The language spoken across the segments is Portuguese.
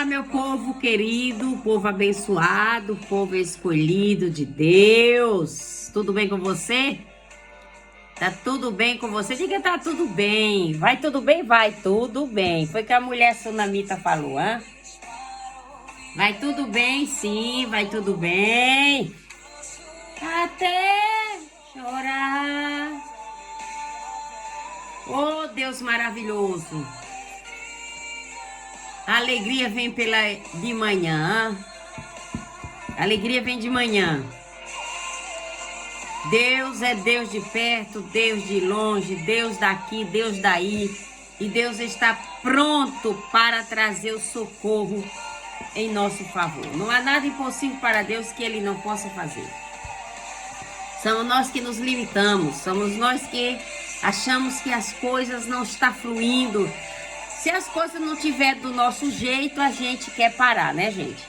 Olá, meu povo querido, povo abençoado, povo escolhido de Deus. Tudo bem com você? Tá tudo bem com você? Diga, tá tudo bem. Vai tudo bem? Vai tudo bem. Foi que a mulher sunamita falou, hã? Vai tudo bem, sim, vai tudo bem. Até chorar. Oh, Deus maravilhoso. A alegria vem de manhã. A alegria vem de manhã. Deus é Deus de perto, Deus de longe, Deus daqui, Deus daí. E Deus está pronto para trazer o socorro em nosso favor. Não há nada impossível para Deus que Ele não possa fazer. Somos nós que nos limitamos, somos nós que achamos que as coisas não estão fluindo. Se as coisas não tiver do nosso jeito, a gente quer parar, né, gente?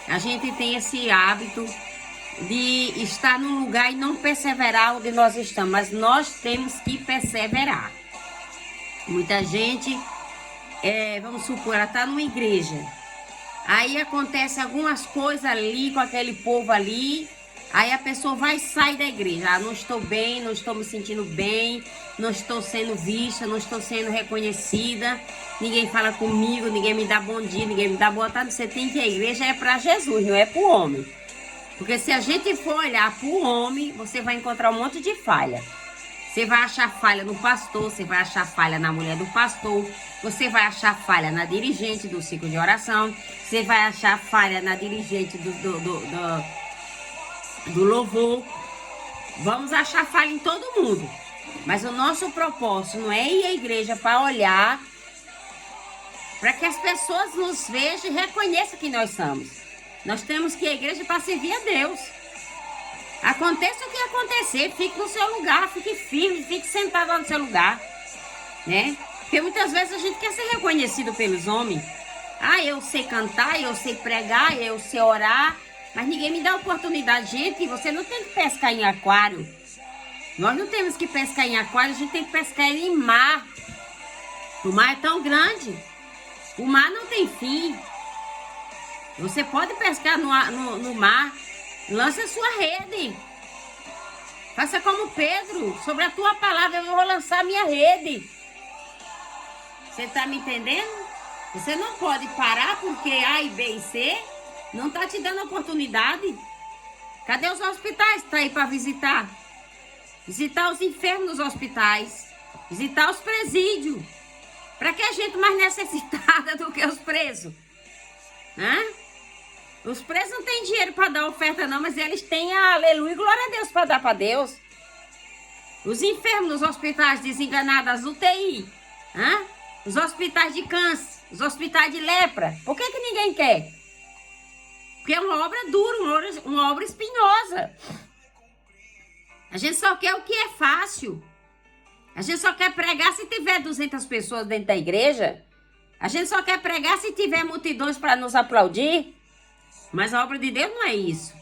A gente tem esse hábito de estar num lugar e não perseverar onde nós estamos, mas nós temos que perseverar. Muita gente, vamos supor, ela está numa igreja, aí acontece algumas coisas ali com aquele povo ali, aí a pessoa vai sair da igreja. Ah, não estou bem, não estou me sentindo bem, não estou sendo vista, não estou sendo reconhecida, ninguém fala comigo, ninguém me dá bom dia, ninguém me dá boa tarde. Você tem que ir à igreja é para Jesus, não é para o homem. Porque se a gente for olhar para o homem, você vai encontrar um monte de falha. Você vai achar falha no pastor, você vai achar falha na mulher do pastor, você vai achar falha na dirigente do ciclo de oração, você vai achar falha na dirigente do louvor. Vamos achar falha em todo mundo. Mas o nosso propósito não é ir à igreja para olhar, para que as pessoas nos vejam e reconheçam que nós somos. Nós temos que ir à igreja para servir a Deus. Aconteça o que acontecer, fique no seu lugar, fique firme, fique sentado lá no seu lugar, né? Porque muitas vezes a gente quer ser reconhecido pelos homens. Ah, eu sei cantar, eu sei pregar, eu sei orar, mas ninguém me dá oportunidade. Gente, você não tem que pescar em aquário. Nós não temos que pescar em aquário, a gente tem que pescar em mar. O mar é tão grande. O mar não tem fim. Você pode pescar no mar. Lance a sua rede. Faça como Pedro. Sobre a tua palavra eu vou lançar a minha rede. Você está me entendendo? Você não pode parar porque A e B e C não está te dando oportunidade. Cadê os hospitais que tá aí para visitar? Visitar os enfermos nos hospitais. Visitar os presídios. Para que a gente mais necessitada do que os presos? Hã? Os presos não têm dinheiro para dar oferta não, mas eles têm aleluia e glória a Deus para dar para Deus. Os enfermos nos hospitais desenganados, as UTI. Hã? Os hospitais de câncer, os hospitais de lepra. Por que ninguém quer? Porque é uma obra dura, uma obra espinhosa. A gente só quer o que é fácil. A gente só quer pregar se tiver 200 pessoas dentro da igreja. A gente só quer pregar se tiver multidões para nos aplaudir. Mas a obra de Deus não é isso.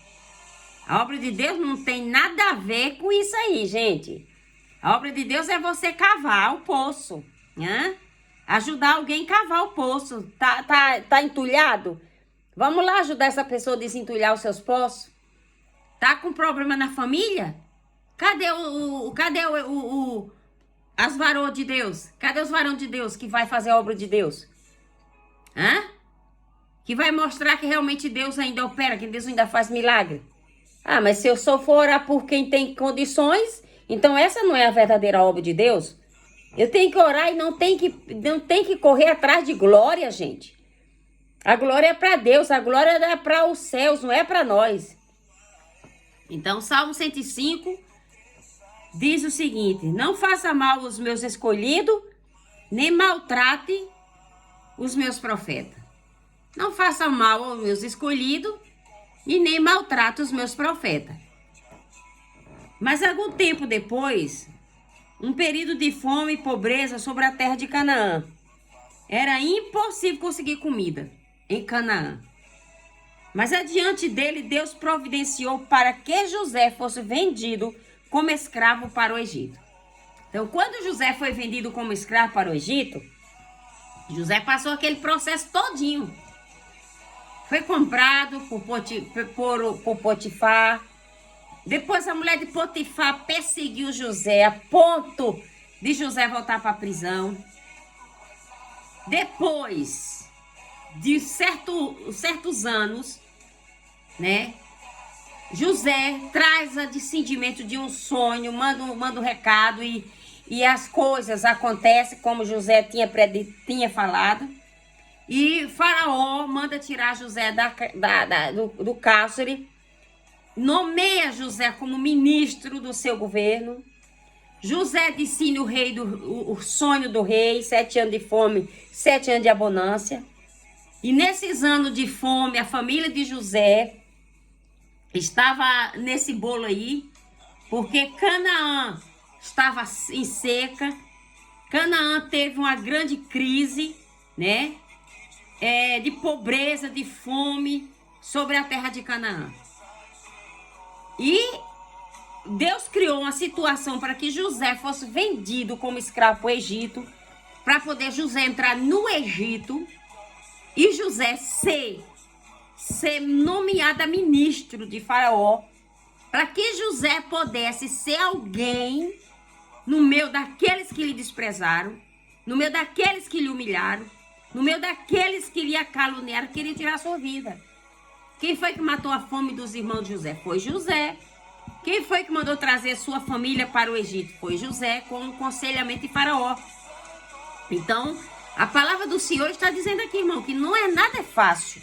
A obra de Deus não tem nada a ver com isso aí, gente. A obra de Deus é você cavar o poço, né? Ajudar alguém a cavar o poço. Tá entulhado? Vamos lá ajudar essa pessoa a desentulhar os seus poços. Tá com problema na família? Cadê as varões de Deus? Cadê os varões de Deus que vai fazer a obra de Deus? Hã? Que vai mostrar que realmente Deus ainda opera, que Deus ainda faz milagre. Ah, mas se eu só for orar por quem tem condições, então essa não é a verdadeira obra de Deus? Eu tenho que orar e não tem que correr atrás de glória, gente. A glória é para Deus, a glória é para os céus, não é para nós. Então, Salmo 105 diz o seguinte: não faça mal aos meus escolhidos, nem maltrate os meus profetas. Não faça mal aos meus escolhidos e nem maltrate os meus profetas. Mas algum tempo depois, um período de fome e pobreza sobre a terra de Canaã. Era impossível conseguir comida em Canaã. Mas adiante dele, Deus providenciou para que José fosse vendido como escravo para o Egito. Então, quando José foi vendido como escravo para o Egito, José passou aquele processo todinho. Foi comprado por Potifar. Depois a mulher de Potifar perseguiu José a ponto de José voltar para a prisão. Depois de certos anos, né? José traz a discernimento de um sonho, manda um recado e as coisas acontecem como José tinha falado. E Faraó manda tirar José do cárcere, nomeia José como ministro do seu governo. José discerne o rei o sonho do rei, 7 anos de fome, 7 anos de abundância. E nesses anos de fome, a família de José estava nesse bolo aí, porque Canaã estava em seca. Canaã teve uma grande crise, né? De pobreza, de fome sobre a terra de Canaã. E Deus criou uma situação para que José fosse vendido como escravo para o Egito, para poder José entrar no Egito e José ser nomeado ministro de Faraó, para que José pudesse ser alguém no meio daqueles que lhe desprezaram, no meio daqueles que lhe humilharam, no meio daqueles que lhe caluniaram, queriam tirar a sua vida. Quem foi que matou a fome dos irmãos de José? Foi José. Quem foi que mandou trazer sua família para o Egito? Foi José, com o aconselhamento de Faraó. Então, a palavra do Senhor está dizendo aqui, irmão, que não é nada fácil.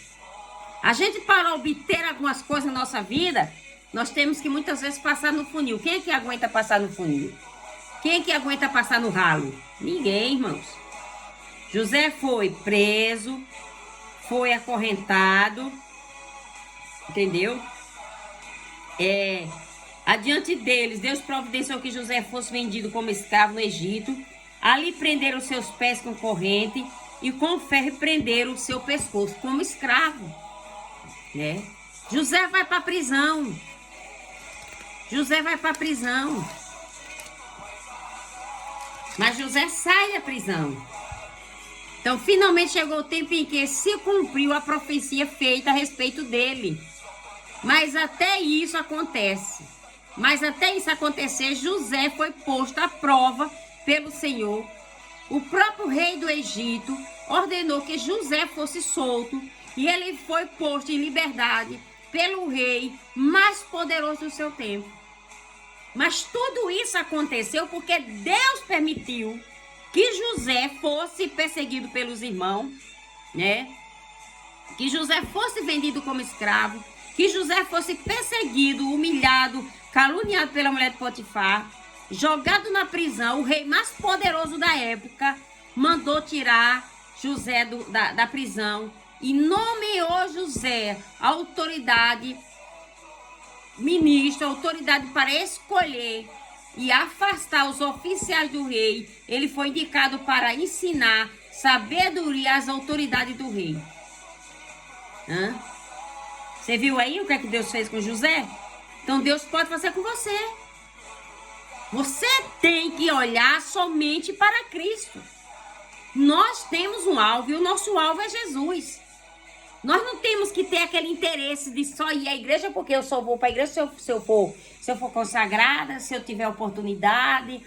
A gente, para obter algumas coisas na nossa vida, nós temos que muitas vezes passar no funil. Quem é que aguenta passar no funil? Quem é que aguenta passar no ralo? Ninguém, irmãos. José foi preso, foi acorrentado, entendeu? Adiante deles, Deus providenciou que José fosse vendido como escravo no Egito. Ali prenderam seus pés com corrente e com ferro prenderam o seu pescoço como escravo, né? José vai para a prisão. José vai para a prisão. Mas José sai da prisão. Então, finalmente chegou o tempo em que se cumpriu a profecia feita a respeito dele. Mas até isso acontece. Mas até isso acontecer, José foi posto à prova pelo Senhor. O próprio rei do Egito ordenou que José fosse solto e ele foi posto em liberdade pelo rei mais poderoso do seu tempo. Mas tudo isso aconteceu porque Deus permitiu que José fosse perseguido pelos irmãos, né? Que José fosse vendido como escravo, que José fosse perseguido, humilhado, caluniado pela mulher de Potifar, jogado na prisão. O rei mais poderoso da época mandou tirar José da prisão e nomeou José a autoridade, ministro, autoridade para escolher e afastar os oficiais do rei. Ele foi indicado para ensinar sabedoria às autoridades do rei. Você viu aí o que é que Deus fez com José? Então Deus pode fazer com você. Você tem que olhar somente para Cristo. Nós temos um alvo e o nosso alvo é Jesus. Nós não temos que ter aquele interesse de só ir à igreja porque eu só vou para a igreja se eu for consagrada, se eu tiver oportunidade,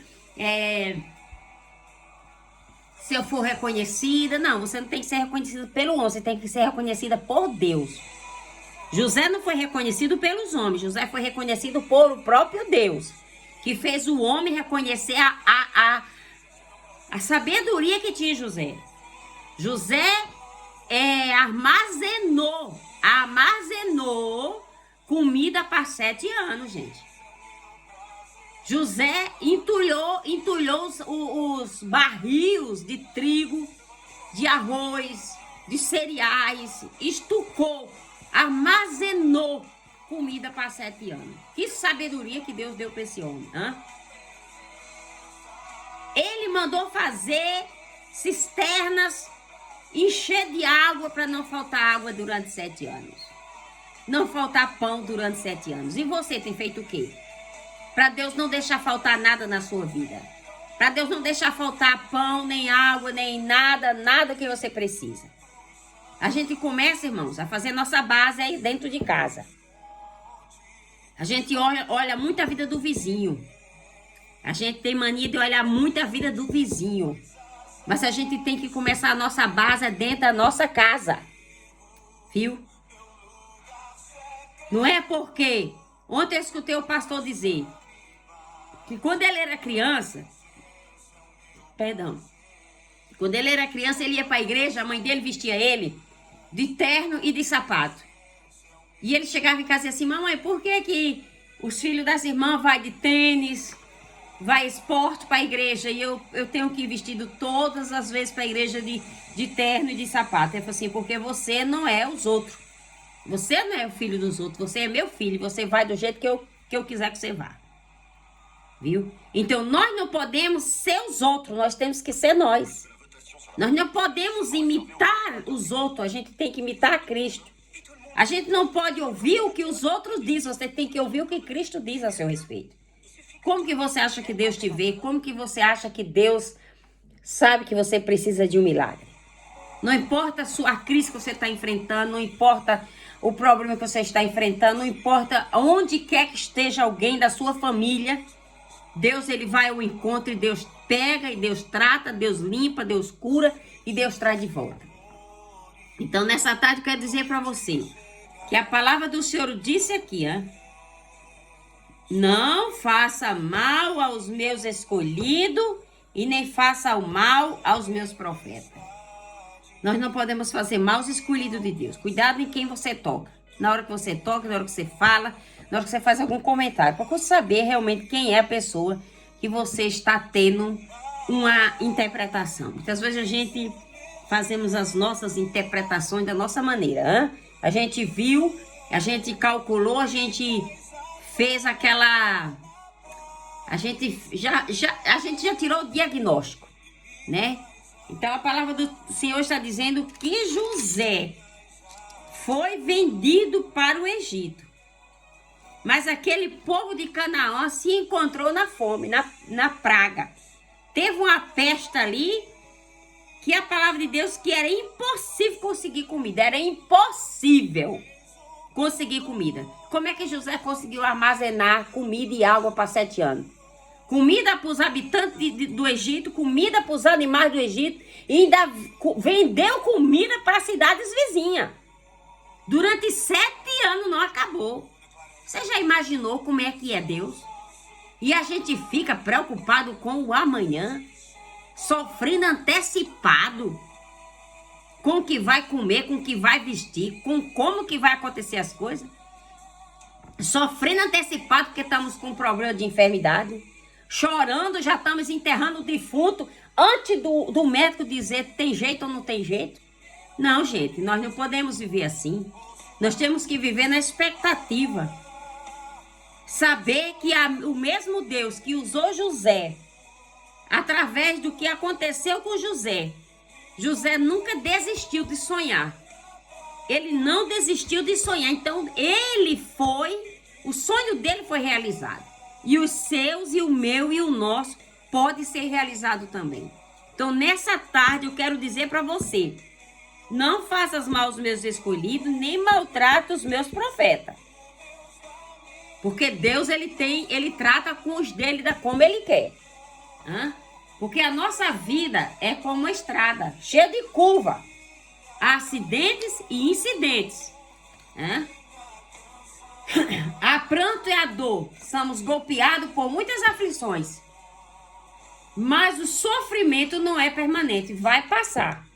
se eu for reconhecida. Não, você não tem que ser reconhecida pelo homem, você tem que ser reconhecida por Deus. José não foi reconhecido pelos homens, José foi reconhecido por o próprio Deus, que fez o homem reconhecer a sabedoria que tinha José. José armazenou comida para 7 anos, gente. José entulhou os barris de trigo, de arroz, de cereais, estucou, armazenou comida para 7 anos. Que sabedoria que Deus deu para esse homem, Ele mandou fazer cisternas, encher de água para não faltar água durante 7 anos. Não faltar pão durante 7 anos. E você tem feito o quê? Para Deus não deixar faltar nada na sua vida. Para Deus não deixar faltar pão, nem água, nem nada que você precisa. A gente começa, irmãos, a fazer nossa base aí dentro de casa. A gente olha muito a vida do vizinho. A gente tem mania de olhar muito a vida do vizinho. Mas a gente tem que começar a nossa base dentro da nossa casa. Viu? Não é porque... Ontem eu escutei o pastor dizer que quando ele era criança... Quando ele era criança, ele ia para a igreja, a mãe dele vestia ele de terno e de sapato. E ele chegava em casa e dizia assim, mamãe, por que os filhos das irmãs vai de tênis, vai esporte para a igreja e eu tenho que ir vestido todas as vezes para a igreja de terno e de sapato? Ele falou assim, porque você não é os outros. Você não é o filho dos outros, você é meu filho, você vai do jeito que eu quiser que você vá. Viu? Então, nós não podemos ser os outros, nós temos que ser nós. Nós não podemos imitar os outros, a gente tem que imitar a Cristo. A gente não pode ouvir o que os outros dizem, você tem que ouvir o que Cristo diz a seu respeito. Como que você acha que Deus te vê? Como que você acha que Deus sabe que você precisa de um milagre? Não importa a crise que você está enfrentando, não importa o problema que você está enfrentando, não importa onde quer que esteja alguém da sua família, Deus ele vai ao encontro e Deus pega e Deus trata, Deus limpa, Deus cura e Deus traz de volta. Então nessa tarde eu quero dizer para você que a palavra do Senhor disse aqui, não faça mal aos meus escolhidos e nem faça o mal aos meus profetas. Nós não podemos fazer mal aos escolhidos de Deus. Cuidado em quem você toca. Na hora que você toca, na hora que você fala, na hora que você faz algum comentário. Para você saber realmente quem é a pessoa que você está tendo uma interpretação. Muitas vezes a gente fazemos as nossas interpretações da nossa maneira. A gente viu, a gente calculou, a gente fez aquela... A gente já tirou o diagnóstico, né? Então a palavra do Senhor está dizendo que José foi vendido para o Egito. Mas aquele povo de Canaã se encontrou na fome, na praga. Teve uma peste ali que a palavra de Deus que era impossível conseguir comida. Era impossível conseguir comida. Como é que José conseguiu armazenar comida e água para 7 anos? Comida para os habitantes do Egito, comida para os animais do Egito e ainda vendeu comida para as cidades vizinhas. Durante 7 anos não acabou. Você já imaginou como é que é Deus? E a gente fica preocupado com o amanhã, sofrendo antecipado, com o que vai comer, com o que vai vestir, com como que vai acontecer as coisas. Sofrendo antecipado porque estamos com problema de enfermidade. Chorando, já estamos enterrando o defunto antes do médico dizer tem jeito ou não tem jeito. Não, gente, nós não podemos viver assim. Nós temos que viver na expectativa. Saber que o mesmo Deus que usou José, através do que aconteceu com José, José nunca desistiu de sonhar. Ele não desistiu de sonhar. Então, o sonho dele foi realizado. E os seus, e o meu, e o nosso, pode ser realizado também. Então, nessa tarde, eu quero dizer para você, não faças mal aos meus escolhidos, nem maltrate os meus profetas. Porque Deus, ele trata com os dele como ele quer. Porque a nossa vida é como uma estrada, cheia de curva. Há acidentes e incidentes. Há pranto e a dor. Somos golpeados por muitas aflições. Mas o sofrimento não é permanente, vai passar.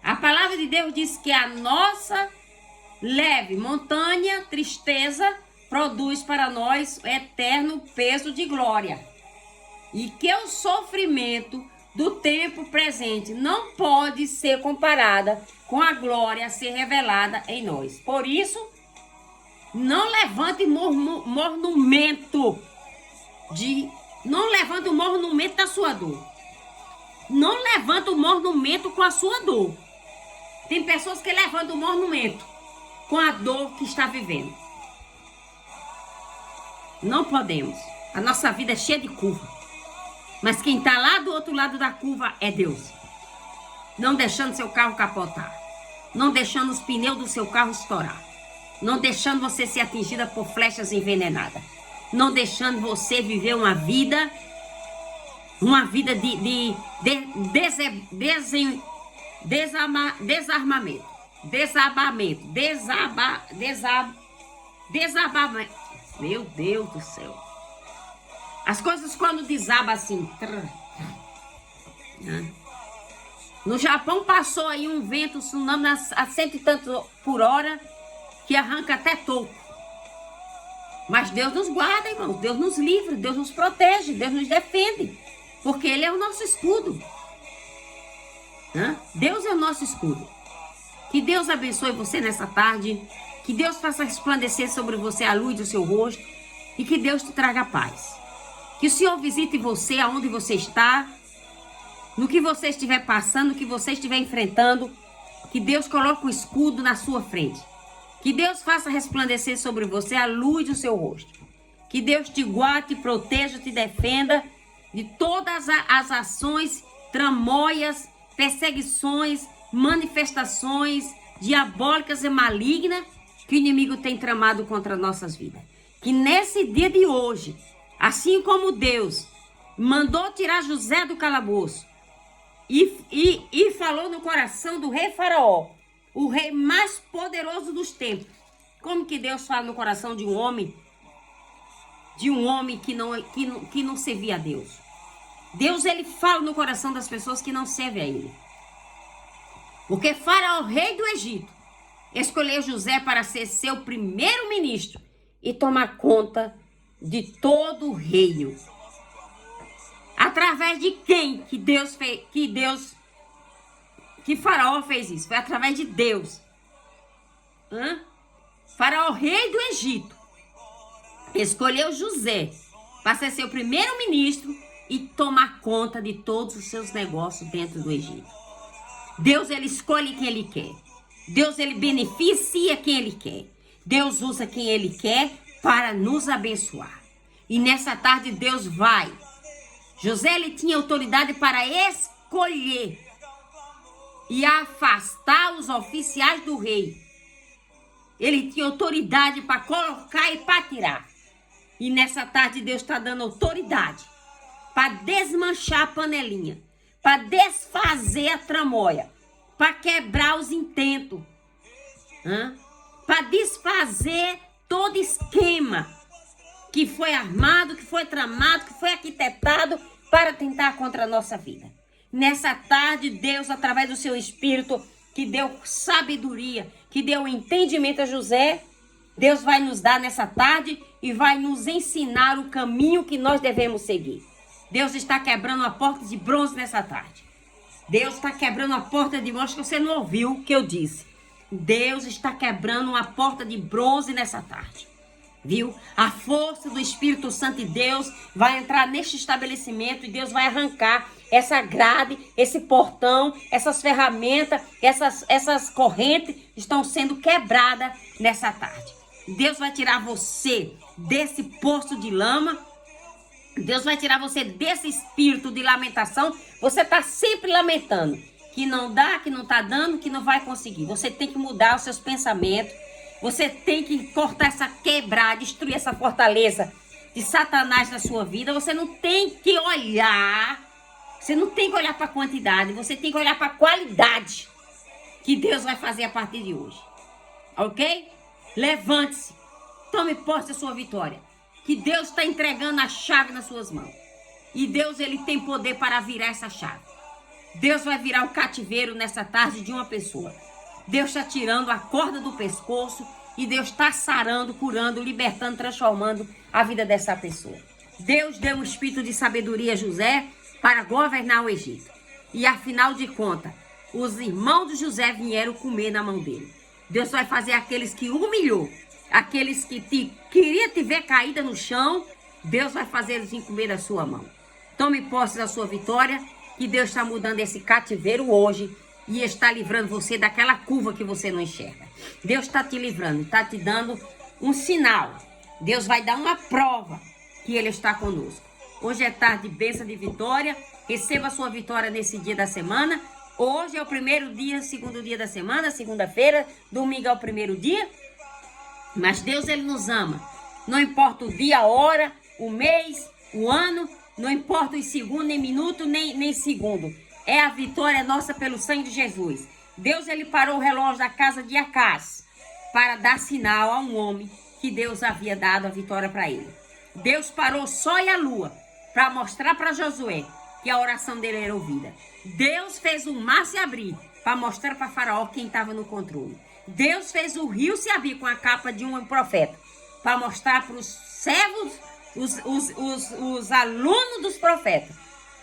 A palavra de Deus diz que a nossa leve montanha, tristeza, produz para nós o eterno peso de glória. E que o sofrimento do tempo presente não pode ser comparada com a glória a ser revelada em nós. Por isso, não levante monumento da sua dor. Não levanta o monumento com a sua dor. Tem pessoas que levantam o monumento com a dor que está vivendo. Não podemos. A nossa vida é cheia de curva. Mas quem está lá do outro lado da curva é Deus. Não deixando seu carro capotar. não deixando os pneus do seu carro estourar, não deixando você ser atingida por flechas envenenadas, não deixando você viver uma vida de desarmamento, desabamento. Meu Deus do céu. As coisas quando desabam assim. No Japão passou aí um vento, tsunami a 100 e tanto por hora, que arranca até toco. Mas Deus nos guarda, irmãos. Deus nos livra, Deus nos protege, Deus nos defende. Porque Ele é o nosso escudo. Deus é o nosso escudo. Que Deus abençoe você nessa tarde. Que Deus faça resplandecer sobre você a luz do seu rosto. E que Deus te traga paz. Que o Senhor visite você aonde você está. No que você estiver passando, no que você estiver enfrentando. Que Deus coloque o escudo na sua frente. Que Deus faça resplandecer sobre você a luz do seu rosto. Que Deus te guarde, te proteja, te defenda de todas as ações, tramóias, perseguições, manifestações diabólicas e malignas que o inimigo tem tramado contra nossas vidas. Que nesse dia de hoje, assim como Deus mandou tirar José do calabouço e falou no coração do rei Faraó, o rei mais poderoso dos tempos. Como que Deus fala no coração de um homem que não servia a Deus? Deus, ele fala no coração das pessoas que não servem a ele. Porque Faraó, rei do Egito, escolheu José para ser seu primeiro ministro e tomar conta de todo o reino. Através de quem que Faraó fez isso? Foi através de Deus. Faraó, rei do Egito, escolheu José para ser seu primeiro ministro e tomar conta de todos os seus negócios dentro do Egito. Deus, ele escolhe quem ele quer. Deus, ele beneficia quem ele quer. Deus usa quem ele quer para nos abençoar. E nessa tarde Deus vai. José, ele tinha autoridade para escolher e afastar os oficiais do rei. Ele tinha autoridade para colocar e para tirar. E nessa tarde Deus está dando autoridade para desmanchar a panelinha, para desfazer a tramóia, para quebrar os intentos, para desfazer todo esquema que foi armado, que foi tramado, que foi arquitetado para tentar contra a nossa vida. Nessa tarde, Deus, através do seu Espírito, que deu sabedoria, que deu entendimento a José, Deus vai nos dar nessa tarde e vai nos ensinar o caminho que nós devemos seguir. Deus está quebrando a porta de bronze nessa tarde. Deus está quebrando a porta de bronze, que você não ouviu o que eu disse. Deus está quebrando uma porta de bronze nessa tarde. Viu? A força do Espírito Santo de Deus vai entrar neste estabelecimento e Deus vai arrancar essa grade, esse portão, essas ferramentas, essas correntes estão sendo quebradas nessa tarde. Deus vai tirar você desse poço de lama. Deus vai tirar você desse espírito de lamentação. Você está sempre lamentando que não dá, que não está dando, que não vai conseguir. Você tem que mudar os seus pensamentos. Você tem que cortar essa quebrar, destruir essa fortaleza de Satanás na sua vida. Você não tem que olhar. Você não tem que olhar para a quantidade. Você tem que olhar para a qualidade que Deus vai fazer a partir de hoje. Ok? Levante-se. Tome posse da sua vitória. Que Deus está entregando a chave nas suas mãos. E Deus, ele tem poder para virar essa chave. Deus vai virar o cativeiro nessa tarde de uma pessoa. Deus está tirando a corda do pescoço e Deus está sarando, curando, libertando, transformando a vida dessa pessoa. Deus deu um espírito de sabedoria a José para governar o Egito. E afinal de contas, os irmãos de José vieram comer na mão dele. Deus vai fazer aqueles que humilhou, aqueles que queria te ver caída no chão, Deus vai fazer eles vir comer da sua mão. Tome posse da sua vitória, que Deus está mudando esse cativeiro hoje e está livrando você daquela curva que você não enxerga. Deus está te livrando, está te dando um sinal. Deus vai dar uma prova que Ele está conosco. Hoje é tarde de bênção de vitória. Receba a sua vitória nesse dia da semana. Hoje é o primeiro dia, segundo dia da semana, segunda-feira, domingo é o primeiro dia. Mas Deus, Ele nos ama. Não importa o dia, a hora, o mês, o ano, não importa os segundos, nem minuto, nem segundo. É a vitória nossa pelo sangue de Jesus. Deus, Ele parou o relógio da casa de Acás para dar sinal a um homem que Deus havia dado a vitória para ele. Deus parou o sol e a lua para mostrar para Josué que a oração dele era ouvida. Deus fez o mar se abrir para mostrar para Faraó quem estava no controle. Deus fez o rio se abrir com a capa de um profeta para mostrar para os servos, os alunos dos profetas,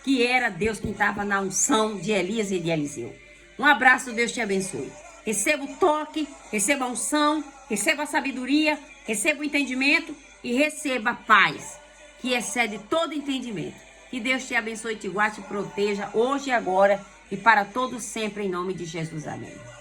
que era Deus quem estava na unção de Elias e de Eliseu. Um abraço, Deus te abençoe. Receba o toque, receba a unção, receba a sabedoria, receba o entendimento e receba a paz, que excede todo entendimento. Que Deus te abençoe, te guarde, te proteja, hoje e agora e para todos sempre, em nome de Jesus. Amém.